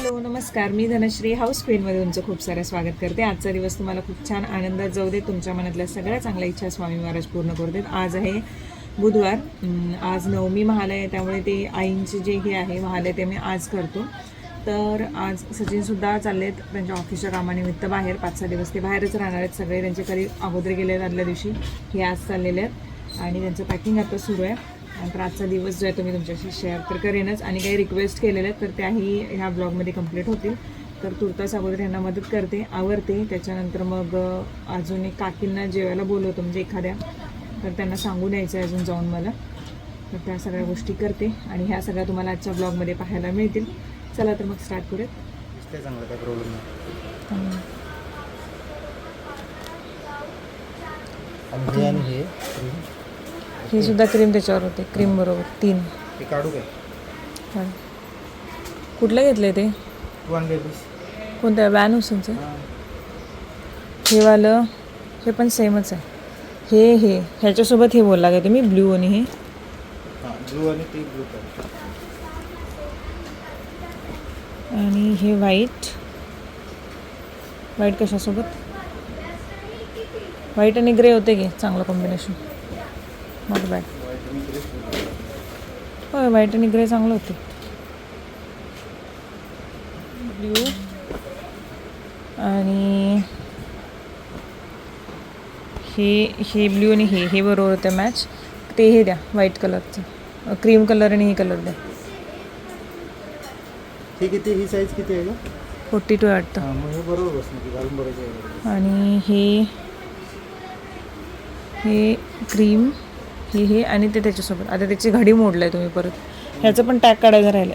Hello नमस्कार, मी Dhanashree house क्वीनमध्ये तुमचं खूप सारं स्वागत करते. आजचा दिवस तुम्हाला खूप छान आनंदात जाऊ दे. तुमच्या मनातल्या सगळ्या चांगल्या इच्छा स्वामी महाराज पूर्ण करू देत. आज आहे बुधवार, आज नवमी महालय आहे, त्यामुळे ते आईंचे जे हे आहे महालय ते मी आज करतो. तर आज सचिनसुद्धा चालले आहेत त्यांच्या ऑफिसच्या कामानिमित्त बाहेर. 5-6 दिवस ते बाहेरच राहणार आहेत. सगळे त्यांचे घरी अगोदर गेले आहेत आदल्या दिवशी, हे आज चाललेले आहेत आणि त्यांचं पॅकिंग आता सुरू आहे. तर आजचा दिवस जो आहे तो मी तुमच्याशी शेअर तर करेनच आणि काही रिक्वेस्ट केलेल्या आहेत तर त्याही ह्या ब्लॉगमध्ये कंप्लीट होतील. तर तुर्तास अगोदर यांना मदत करते, आवरते. त्याच्यानंतर मग अजून एक काकींना जेवायला बोलवतो, म्हणजे एखाद्या, तर त्यांना सांगून यायचं आहे अजून जाऊन मला. तर त्या सगळ्या गोष्टी करते आणि ह्या सगळ्या तुम्हाला आजच्या ब्लॉगमध्ये पाहायला मिळतील. चला तर मग स्टार्ट करूयात. चांगलं काय प्रॉब्लेम नाही. हे सुद्धा क्रीम त्याच्यावर होते, क्रीम बरोबर 3. ते काढू काय? कुठलं घेतलं ते? कोणत्या वॅन हुसेनचं? हे वालं हे पण सेमच आहे. हे ह्याच्यासोबत हे बोलला काय तुम्ही, ब्ल्यू आणि हे? ब्लू आणि ते ब्लू आणि हे व्हाईट कशासोबत? व्हाईट आणि ग्रे होते की चांगलं कॉम्बिनेशन, नॉट बॅड. होय, व्हाईट आणि ग्रे चांगलं होते. ब्ल्यू आणि हे ब्ल्यू आणि हे बरोबर होतं मॅच. ते हे द्या व्हाईट कलरचं, क्रीम कलर आणि हे कलर द्या. हे किती, ही साईज किती आहे का? 42 वाटतं. मग हे बरोबर बसणार, घालून बरोबर. आणि हे क्रीम, हे आणि ते त्याच्यासोबत. आता त्याची घडी मोडलं आहे तुम्ही परत. ह्याचं पण टॅग काढायचं राहिलं.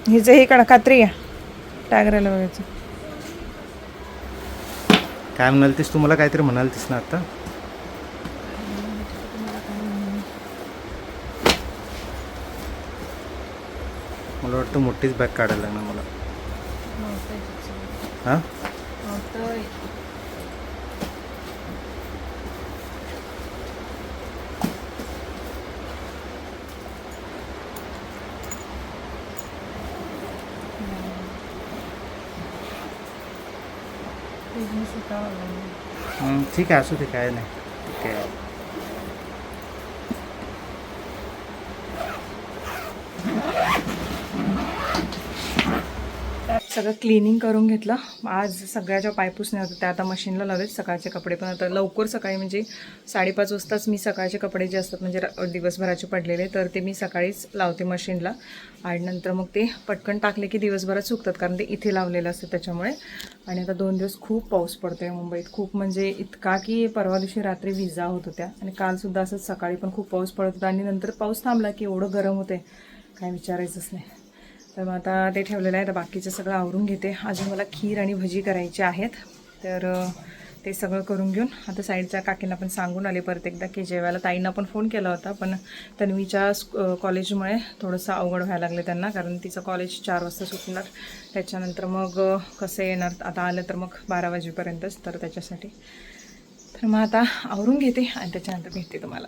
हिचं हे काढा, कात्री या टॅग राहिलं बघायचं. काय म्हणालतीस तुम्हाला? काहीतरी म्हणालतीस ना आता? मला वाटतं मोठीच बॅग काढायला लागणार मला. हां, ठीक आहे, असू दे, काय नाही. ठीक आहे. सगळं क्लिनिंग करून घेतलं. आज सगळ्या ज्या पायपुसण्या होत्या त्या आता मशीनला लावलेत. सकाळचे कपडे पण आता लवकर सकाळी, म्हणजे 5:30 वाजताच मी सकाळचे कपडे जे असतात म्हणजे दिवसभराचे पडलेले, तर ते मी सकाळीच लावते मशीनला. आणि नंतर मग ते पटकन टाकले की दिवसभरात सुकतात, कारण ते इथे लावलेलं असतं त्याच्यामुळे. आणि आता 2 दिवस खूप पाऊस पडतो आहे मुंबईत, खूप म्हणजे इतका की परवा दिवशी रात्री विजा होत होत्या आणि कालसुद्धा असंच सकाळी पण खूप पाऊस पडत होता. आणि नंतर पाऊस थांबला की एवढं गरम होते काय विचारायचंच नाही. तर मग आता ते ठेवलेलं आहे. तर बाकीचं सगळं आवरून घेते. अजून मला खीर आणि भजी करायची आहेत, तर ते सगळं करून घेऊन आता साईडच्या काकींना पण सांगून आले परत एकदा की जेवायला. ताईंना पण फोन केला होता, पण तन्वीच्या कॉलेजमुळे थोडंसं अवघड व्हायला लागलं त्यांना, कारण तिचं कॉलेज 4 वाजता सुटणार. त्याच्यानंतर मग कसं येणार, आता आलं तर मग 12 वाजेपर्यंतच, तर त्याच्यासाठी. तर मग आता आवरून घेते आणि त्याच्यानंतर भेटते तुम्हाला.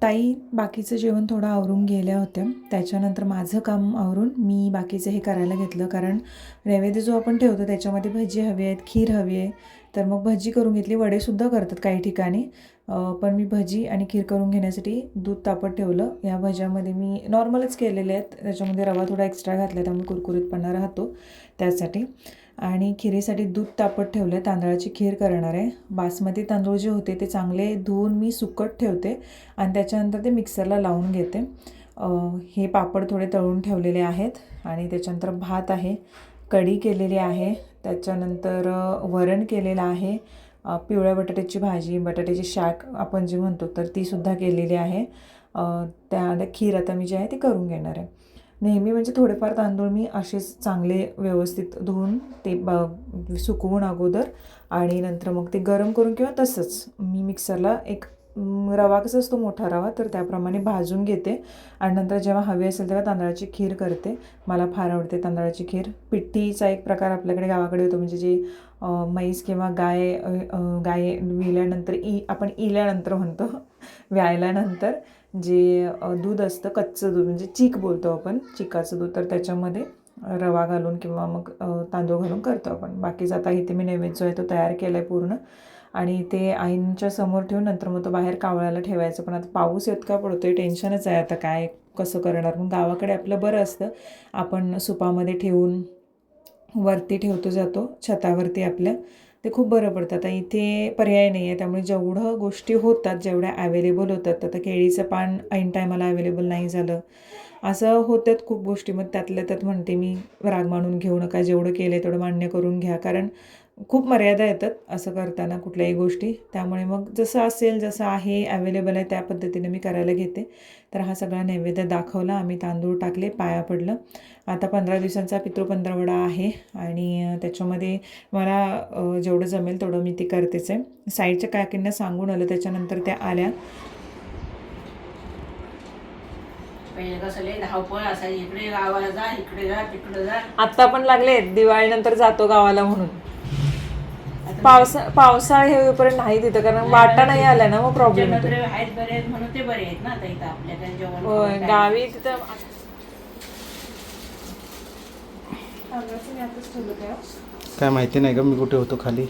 ताई बाकीचं जेवण थोडं आवरून गेल्या होत्या. त्याच्यानंतर माझं काम आवरून मी बाकीचं हे करायला घेतलं, कारण नैवेद्य जो आपण ठेवतो त्याच्यामध्ये भजी हवी आहेत, खीर हवी आहे. तर मग भजी करून घेतली. वडेसुद्धा करतात काही ठिकाणी, पण मी भजी आणि खीर करून घेण्यासाठी दूध तापत ठेवलं. या भज्यामध्ये मी नॉर्मलच केलेले आहेत, त्याच्यामध्ये रवा थोडा एक्स्ट्रा घातला त्यामुळे कुरकुरीतपणा राहतो त्यासाठी. आणि खिरीसाठी दूध तापत ठेवलं आहे. तांदळाची खीर करणार आहे. बासमती तांदूळ जे होते ते चांगले धुवून मी सुकट ठेवते आणि त्याच्यानंतर ते मिक्सरला लावून घेते. हे पापड थोडे तळून ठेवलेले आहेत आणि त्याच्यानंतर भात आहे, कढी केलेली आहे, त्याच्यानंतर वरण केलेलं आहे, पिवळ्या बटाट्याची भाजी, बटाट्याची शाक आपण जे म्हणतो तर तीसुद्धा केलेली आहे. त्या खीर आता मी जे आहे ते करून घेणार आहे. नेहमी म्हणजे थोडेफार तांदूळ मी असेच चांगले व्यवस्थित धुवून ते सुकवून अगोदर आणि नंतर मग ते गरम करून किंवा तसंच मी मिक्सरला एक रवा कसा असतो मोठा रवा, तर त्याप्रमाणे भाजून घेते आणि नंतर जेव्हा हवी असेल तेव्हा तांदळाची खीर करते. मला फार आवडते तांदळाची खीर. पिठीचा एक प्रकार आपल्याकडे गावाकडे होतो, म्हणजे जे म्हैस किंवा गाय विल्यानंतर आपण इल्यानंतर म्हणतो व्यायल्यानंतर जे दूध असतं कच्चं दूध म्हणजे चीक बोलतो आपण, चिकाचं दूध, तर त्याच्यामध्ये रवा घालून किंवा मग तांदूळ घालून करतो आपण. बाकीचं आता इथे मी नैवेद्य जो आहे तो तयार केला आहे पूर्ण, आणि ते आईंच्या समोर ठेवून नंतर मग तो बाहेर कावळायला ठेवायचं. पण आता पाऊस इतका पडतोय, टेन्शनच आहे आता काय कसं करणार. पण गावाकडे आपलं बरं असतं, आपण सुपामध्ये ठेवून वरती ठेवतो जातो छतावरती आपल्या, ते खूप बरं पडतं. आता इथे पर्याय नाही आहे, त्यामुळे जेवढं गोष्टी होतात जेवढ्या ॲवेलेबल होतात, आता केळीचं पान ऐन टायमाला अवेलेबल नाही झालं, असं होतात खूप गोष्टी. मग त्यातल्या त्यात म्हणते मी, राग मानून घेऊ नका, जेवढं केलं आहे तेवढं मान्य करून घ्या, कारण खूप मर्यादा येतात असं करताना कुठल्याही गोष्टी. त्यामुळे मग जसं असेल, जसं आहे अवेलेबल आहे त्या पद्धतीने मी करायला घेते. तर हा सगळा नैवेद्य दाखवला, आम्ही तांदूळ टाकले, पाया पडलं. आता 15 दिवसांचा पितृपंधरवडा आहे आणि त्याच्यामध्ये मला जेवढं जमेल तेवढं मी ते करतेच आहे. साईडच्या काकींना सांगून आलं, त्याच्यानंतर त्या आल्या. पहिले कसं लय धावपळ असायची, इकडे गावाला जा, इकडे जा, तिकडे जा. आत्ता पण लागले दिवाळीनंतर जातो गावाला म्हणून. पावसाळा हे होईपर्यंत नाही तिथं, कारण वाटा नाही आल्या ना, मग प्रॉब्लेम आहेत बरे आहेत म्हणून ते बरे आहेत ना आता इथं आपल्याकडे जेवण. होय, गावी तिथं काय माहिती नाही का मी कुठे होतो खाली.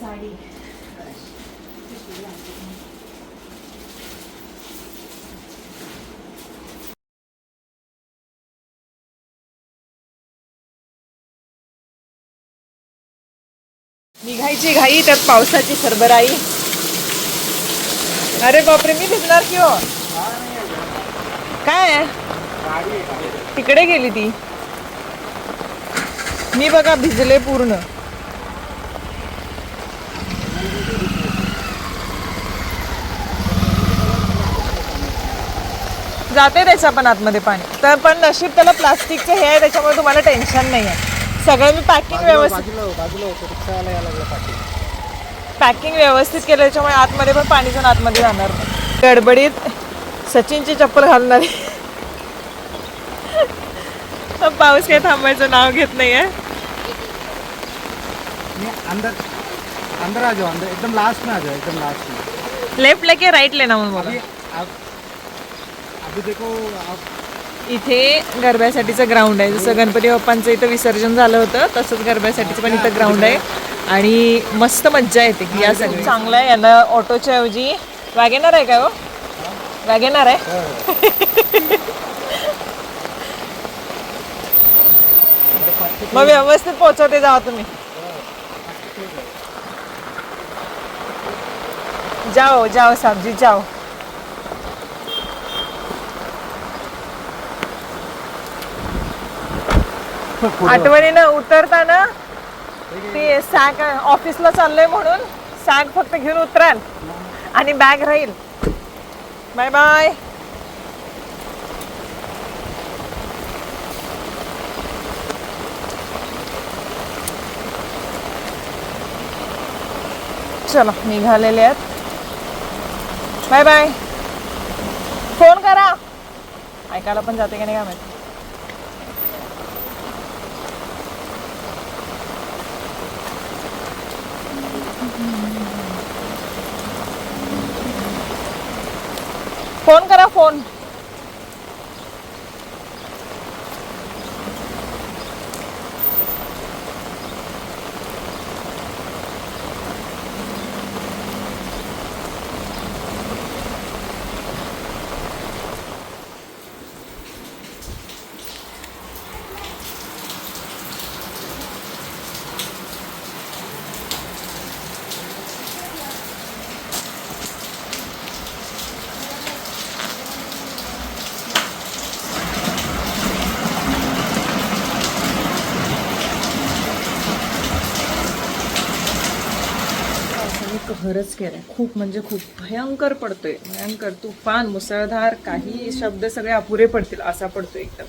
साडी निघायची घाई, त्यात पावसाची सरबराई. अरे बापरे, मी भिजणार की हो. काय तिकडे गेली ती, मी बघा भिजले पूर्ण. जाते त्याच्या पण आतमध्ये पाणी, तर पण नशीब त्याला प्लास्टिकचं हे आहे, त्याच्यामुळे तुम्हाला टेन्शन नाही आहे. सगळं मी पॅकिंग व्यवस्थित केलं, त्याच्यामुळे आतमध्ये पण पाणी जाऊन आतमध्ये जाणार नाही. गडबडीत सचिनची चप्पल घालणार. पाऊस काही थांबायचं नाव घेत नाही आहे. अंदर अंदर आ जाओ, अंदर एकदम लास्ट में आ जाओ, एकदम लास्ट में. लेफ्ट लेके राईट लेना म्हणून बोला. अभी देखो आप, इथे गरब्यासाठीचं ग्राउंड आहे. जसं गणपती बाप्पांचं इथं विसर्जन झालं होतं तसंच गरब्यासाठीचं पण इथं ग्राउंड आहे आणि मस्त मज्जा येते. या सगळं चांगलं आहे. यांना ऑटोच्या ऐवजी वॅगेनर आहे काय हो? वॅगेनर आहे. मग व्यवस्थित पोहोचवते जावा तुम्ही. जाओ जाओ साबजी जाओ. आठवणीनं उतरताना ते सॅक ऑफिसला चाललंय म्हणून सॅक फक्त घेऊन उतराल आणि बॅग राहील. Bye bye. चलो निघालेले आहेत. Bye bye. फोन करा. ऐकायला पण जाते का नाही काय माहिती. फोन करा फोन. कहरच केलाय. खूप म्हणजे खूप भयंकर पडतोय, भयंकर तुफान मुसळधार. काही शब्द सगळे अपुरे पडतील असा पडतोय एकदम.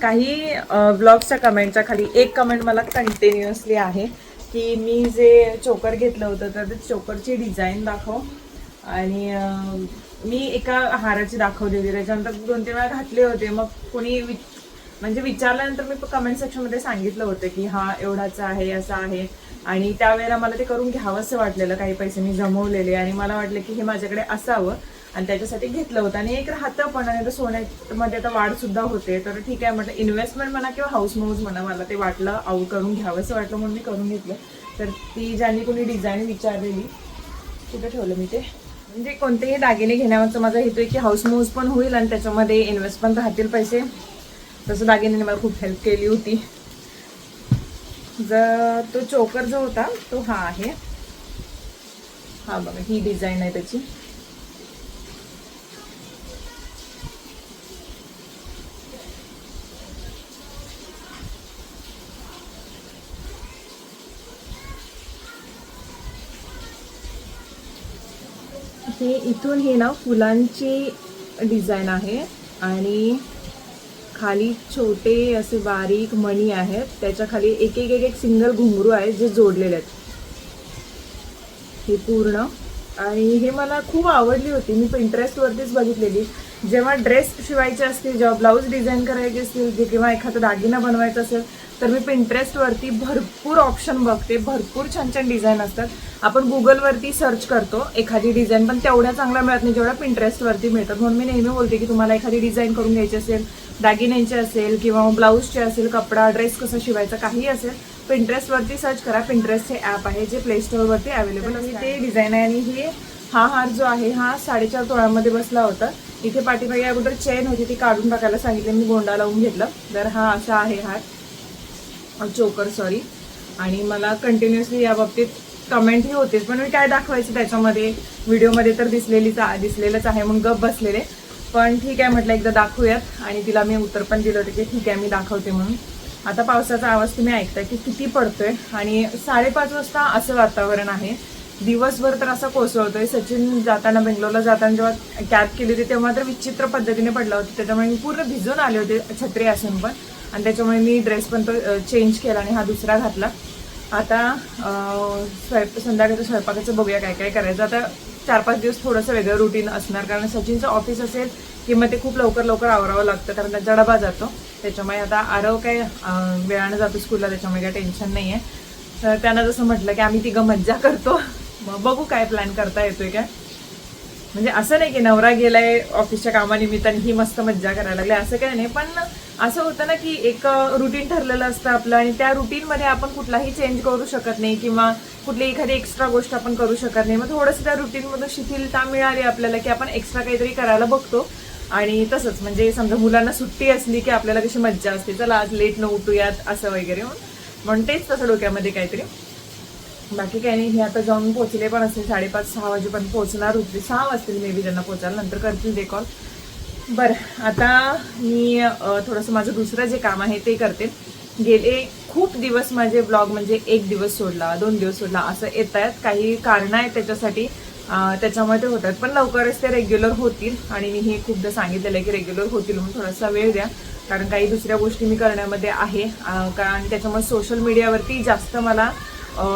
काही ब्लॉग्सच्या कमेंटच्या खाली एक कमेंट मला कंटिन्युअसली आहे की मी जे चोकर घेतलं होतं तर ते चोकरची डिझाईन दाखव. आणि मी एका हाराची दाखवली होती, त्याच्यानंतर 2-3 वेळा घातले होते. मग कोणी म्हणजे विचारल्यानंतर मी कमेंट सेक्शनमध्ये सांगितलं होतं की हा एवढाचं आहे, असं आहे. आणि त्यावेळेला मला ते करून घ्यावंसं वाटलेलं, काही पैसे मी जमवलेले आणि मला वाटलं की हे माझ्याकडे असावं आणि त्याच्यासाठी घेतलं होतं. आणि एक राहतं पण, आणि सोन्यामध्ये आता वाढसुद्धा होते, तर ठीक आहे म्हटलं, इन्व्हेस्टमेंट म्हणा किंवा हाऊस मौज म्हणा, मला ते वाटलं करून घ्यावंसं वाटलं म्हणून मी करून घेतलं. तर ती ज्यांनी कोणी डिझाईन विचारलेली, कुठे ठेवलं मी ते, म्हणजे कोणतेही दागिने घेण्यावरचा माझा हेतू आहे की हाऊस मौज पण होईल आणि त्याच्यामध्ये इन्व्हेस्ट पण राहतील पैसे. तसं दागिन्याने मला खूप हेल्प केली होती. जर तो चोकर जो होता तो हा आहे, हा बघा, ही डिझाईन आहे त्याची. हे इथून हे ना फुलांची डिझाईन आहे आणि खाली छोटे असे बारीक मणी आहेत, त्याच्या खाली एक एक एक एक सिंगल घुंगरू आहेत जे जोडलेले आहेत हे पूर्ण. आणि हे मला खूप आवडली होती, मी पिंटरेस्टवरतीच बघितलेली. जेव्हा ड्रेस शिवायचे असतील, जेव्हा ब्लाऊज डिझाईन करायचे असतील, किंवा एखादा दागिना बनवायचा असेल, तर मी पिंटरेस्टवरती भरपूर ऑप्शन बघते, भरपूर छान छान डिझाईन असतात. आपण गुगलवरती सर्च करतो एखादी डिझाईन, पण तेवढ्या चांगल्या मिळत नाही जेवढ्या पिंटरेस्टवरती मिळतात. म्हणून मी नेहमी बोलते की तुम्हाला एखादी डिझाईन करून घ्यायची असेल, दागिन्यांची असेल किंवा ब्लाऊजचे असेल, कपडा ड्रेस कसं शिवायचं काही असेल, पिंटरेस्टवरती सर्च करा. पिंटरेस्ट हे ॲप आहे जे प्ले स्टोअरवरती अवेलेबल आहे. ते डिझाईन आहे आणि हे हा हार जो आहे हा 4.5 तोळ्यामध्ये बसला होता. इथे पाठीमागे अगोदर चेन होती ती काढून टाकायला सांगितले, मी गोंडा लावून घेतलं. तर हा असा आहे हार, चोकर सॉरी. आणि मला कंटिन्युअसली या बाबतीत कमेंटही होतेच, पण मी काय दाखवायचं त्याच्यामध्ये, व्हिडिओमध्ये तर दिसलेलंच आहे म्हणून गप बसलेले. पण ठीक आहे म्हटलं एकदा दाखवूयात. आणि तिला मी उत्तर पण दिलं होतं की ठीक आहे मी दाखवते म्हणून. आता पावसाचा आवाज तुम्ही ऐकताय की किती पडतोय आणि 5:30 वाजता असं वातावरण आहे. दिवसभर तर असं कोसळतोय. सचिन जाताना, बेंगलोरला जाताना जेव्हा कॅब केली होती तेव्हा तर विचित्र पद्धतीने पडला होता, त्याच्यामुळे मी पूर्ण भिजून आले होते छत्री असून पण. आणि त्याच्यामुळे मी ड्रेस पण तो चेंज केला आणि हा दुसरा घातला. आता संध्याकाळचं स्वयंपाकाचं बघूया काय काय करायचं. आता 4-5 दिवस थोडंसं वेगळं रुटीन असणार, कारण सचिनचं ऑफिस असेल की मग ते खूप लवकर आवरावं लागतं, कारण त्यांचा डबा जातो. त्याच्यामुळे आता आरव काय वेळानं जातो स्कूलला, त्याच्यामुळे काय टेन्शन नाही आहे. तर त्यांना जसं म्हटलं की आम्ही तिघं मज्जा करतो, मग बघू काय प्लॅन करता येतोय काय. म्हणजे असं नाही की नवरा गेलाय ऑफिसच्या कामानिमित्ताने ही मस्त मज्जा करायला लागली, असं काय नाही. पण असं होतं ना की एक रुटीन ठरलेलं असतं आपलं आणि त्या रुटीनमध्ये आपण कुठलाही चेंज करू शकत नाही किंवा कुठली एखादी एक्स्ट्रा गोष्ट आपण करू शकत नाही. मग थोडंसं त्या रुटीनमधून शिथिलता मिळाली आपल्याला की आपण एक्स्ट्रा काहीतरी करायला बघतो. आणि तसंच म्हणजे समजा मुलांना सुट्टी असली की आपल्याला कशी मज्जा असते, चला आज लेट न उठूयात असं वगैरे, म्हणून तेच तसं डोक्यामध्ये काहीतरी. बाकी काही नाही. हे आता जाऊन पोहोचले पण असतील 5:30-6 वाजेपर्यंत पोहोचणार होते, 6 वाजतील मे बी त्यांना पोहोचायला, नंतर करतील ते कॉल. बरं, आता मी थोडंसं माझं दुसरं जे काम आहे ते करते. गेले खूप दिवस माझे ब्लॉग म्हणजे 1 दिवस सोडला, 2 दिवस सोडला असं येत आहेत. काही कारणं आहेत त्याच्यासाठी, त्याच्यामुळे ते होतात, पण लवकरच ते रेग्युलर होतील. आणि मी हे खूपदा सांगितलेलं आहे की रेग्युलर होतील म्हणून थोडासा वेळ द्या, कारण काही दुसऱ्या गोष्टी मी करण्यामध्ये आहे. कारण त्याच्यामुळे सोशल मीडियावरती जास्त मला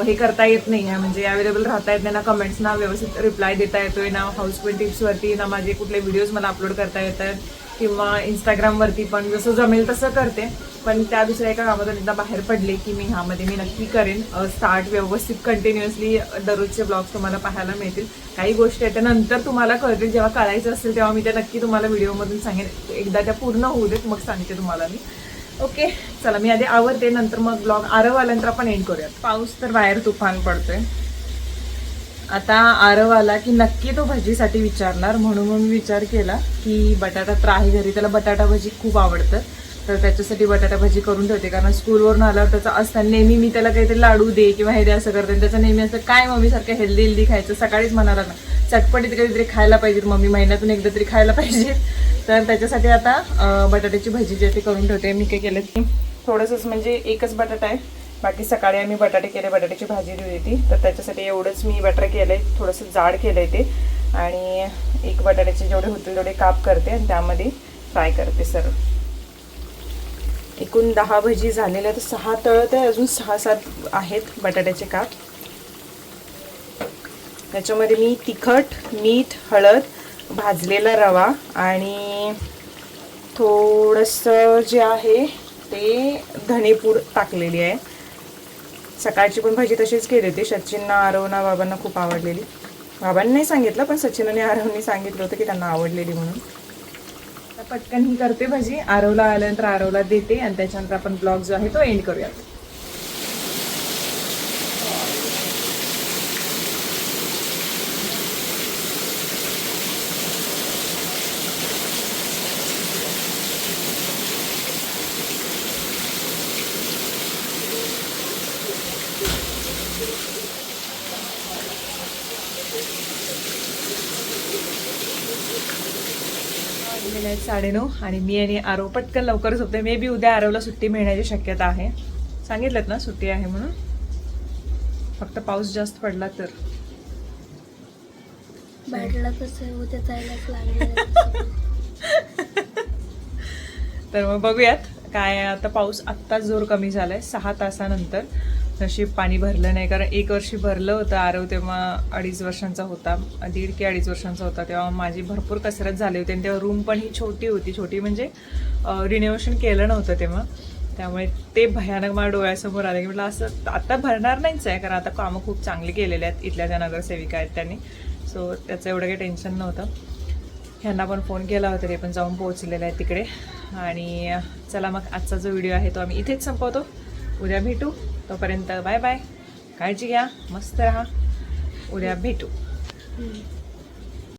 हे करता येत नाही आहे, म्हणजे अवेलेबल राहता येत नाही ना, कमेंट्सना व्यवस्थित रिप्लाय देता येतोय ना, हाऊसफुल टिप्सवरती ना, माझे कुठले व्हिडिओज मला अपलोड करता येतात, किंवा इंस्टाग्रामवरती पण जसं जमेल तसं करते. पण त्या दुसऱ्या एका कामातून एकदा बाहेर पडले की मी ह्यामध्ये मी नक्की करेन स्टार्ट व्यवस्थित. कंटिन्युअसली दररोजचे ब्लॉग्स तुम्हाला पाहायला मिळतील. काही गोष्टी आहेत त्यानंतर तुम्हाला कळतील, जेव्हा कळायचं असेल तेव्हा मी ते नक्की तुम्हाला व्हिडिओमधून सांगेन. एकदा त्या पूर्ण होऊ देत मग सांगते तुम्हाला मी. ओके, चला मी आधी आवरते, नंतर मग ब्लॉग आरव आल्यानंतर आपण एंड करूयात. पाऊस तर बाहेर तुफान पडतोय. आता आरव आला की नक्की तो भजीसाठी विचारणार, म्हणून मी विचार केला की बटाटा तर आहे घरी, त्याला बटाटा भजी खूप आवडतं, तर त्याच्यासाठी बटाटा भजी करून ठेवते. कारण स्कूलवरून आल्यावर त्याचं असतं नेहमी मी त्याला काहीतरी लाडू दे किंवा हे दे असं करते. त्याचं नेहमी असं काय मम्मीसारखं हेल्दी खायचं. सकाळीच म्हणाला ना चटपटीत काहीतरी खायला पाहिजे मम्मी, महिन्यातून एकदा तरी खायला पाहिजे. तर त्याच्यासाठी आता बटाट्याची भजी जे ते करून ठेवते. मी काय केलं की थोडंसंच म्हणजे एकच बटाटा आहे, बाकी सकाळी आम्ही बटाटे केले, बटाट्याची भाजी दिली होती, तर त्याच्यासाठी एवढंच मी बटर केलं आहे, थोडंसं जाड केलं आहे ते. आणि एक बटाट्याचे जेवढे होतील तेवढे काप करते आणि त्यामध्ये फ्राय करते सरळ. एकूण 10 भजी झालेल्या, तर 6 तळत आहे, अजून 6-7 आहेत बटाट्याचे काप. त्याच्यामध्ये मी तिखट, मीठ, हळद, भाजलेला रवा आणि थोडंसं जे आहे ते धणेपूड टाकलेली आहे. सकाळची पण भाजी तशीच केली होती. सचिनना, आरवना, बाबांना खूप आवडलेली. बाबांनी नाही सांगितलं, पण सचिन आणि आरवनी सांगितलं होतं की त्यांना आवडलेली म्हणून. आता पटकन ही करते भाजी, आरवला आल्यानंतर आरवला देते आणि त्याच्यानंतर आपण ब्लॉग जो आहे तो एंड करूयात. वाजलेले आहेत 9:30 आणि मी आणि आरव पटकन लवकर झोपते. मे बी उद्या आरवला सुट्टी मिळण्याची शक्यता आहे. सांगितलं ना सुट्टी आहे म्हणून, फक्त पाऊस जास्त पडला तर. बॅटला कसं उद्या जायलाच लागलं. तर मग बघूयात काय. आता पाऊस आत्ताच जोर कमी झालाय 6 तासानंतर. नशीब पाणी भरलं नाही, कारण एक वर्षी भरलं होतं आरव तेव्हा 2.5 वर्षांचा होता, 1.5 की 2.5 वर्षांचा होता. तेव्हा माझी भरपूर कसरत झाली होती आणि तेव्हा रूम पण ही छोटी होती. छोटी म्हणजे रिनोव्हेशन केलं नव्हतं तेव्हा, त्यामुळे ते भयानक मला डोळ्यासमोर आलं की म्हटलं असं आता भरणार नाहीच आहे, कारण आता कामं खूप चांगली केलेली आहेत इथल्या ज्या नगरसेविका आहेत त्यांनी. सो त्याचं एवढं काही टेन्शन नव्हतं. ह्यांना पण फोन केला होता, ते पण जाऊन पोहोचलेले आहे तिकडे. आणि चला मग आजचा जो व्हिडिओ आहे तो आम्ही इथेच संपवतो. उद्या भेटू, तोपर्यंत बाय बाय, काळजी घ्या, मस्त राहा, उद्या भेटू.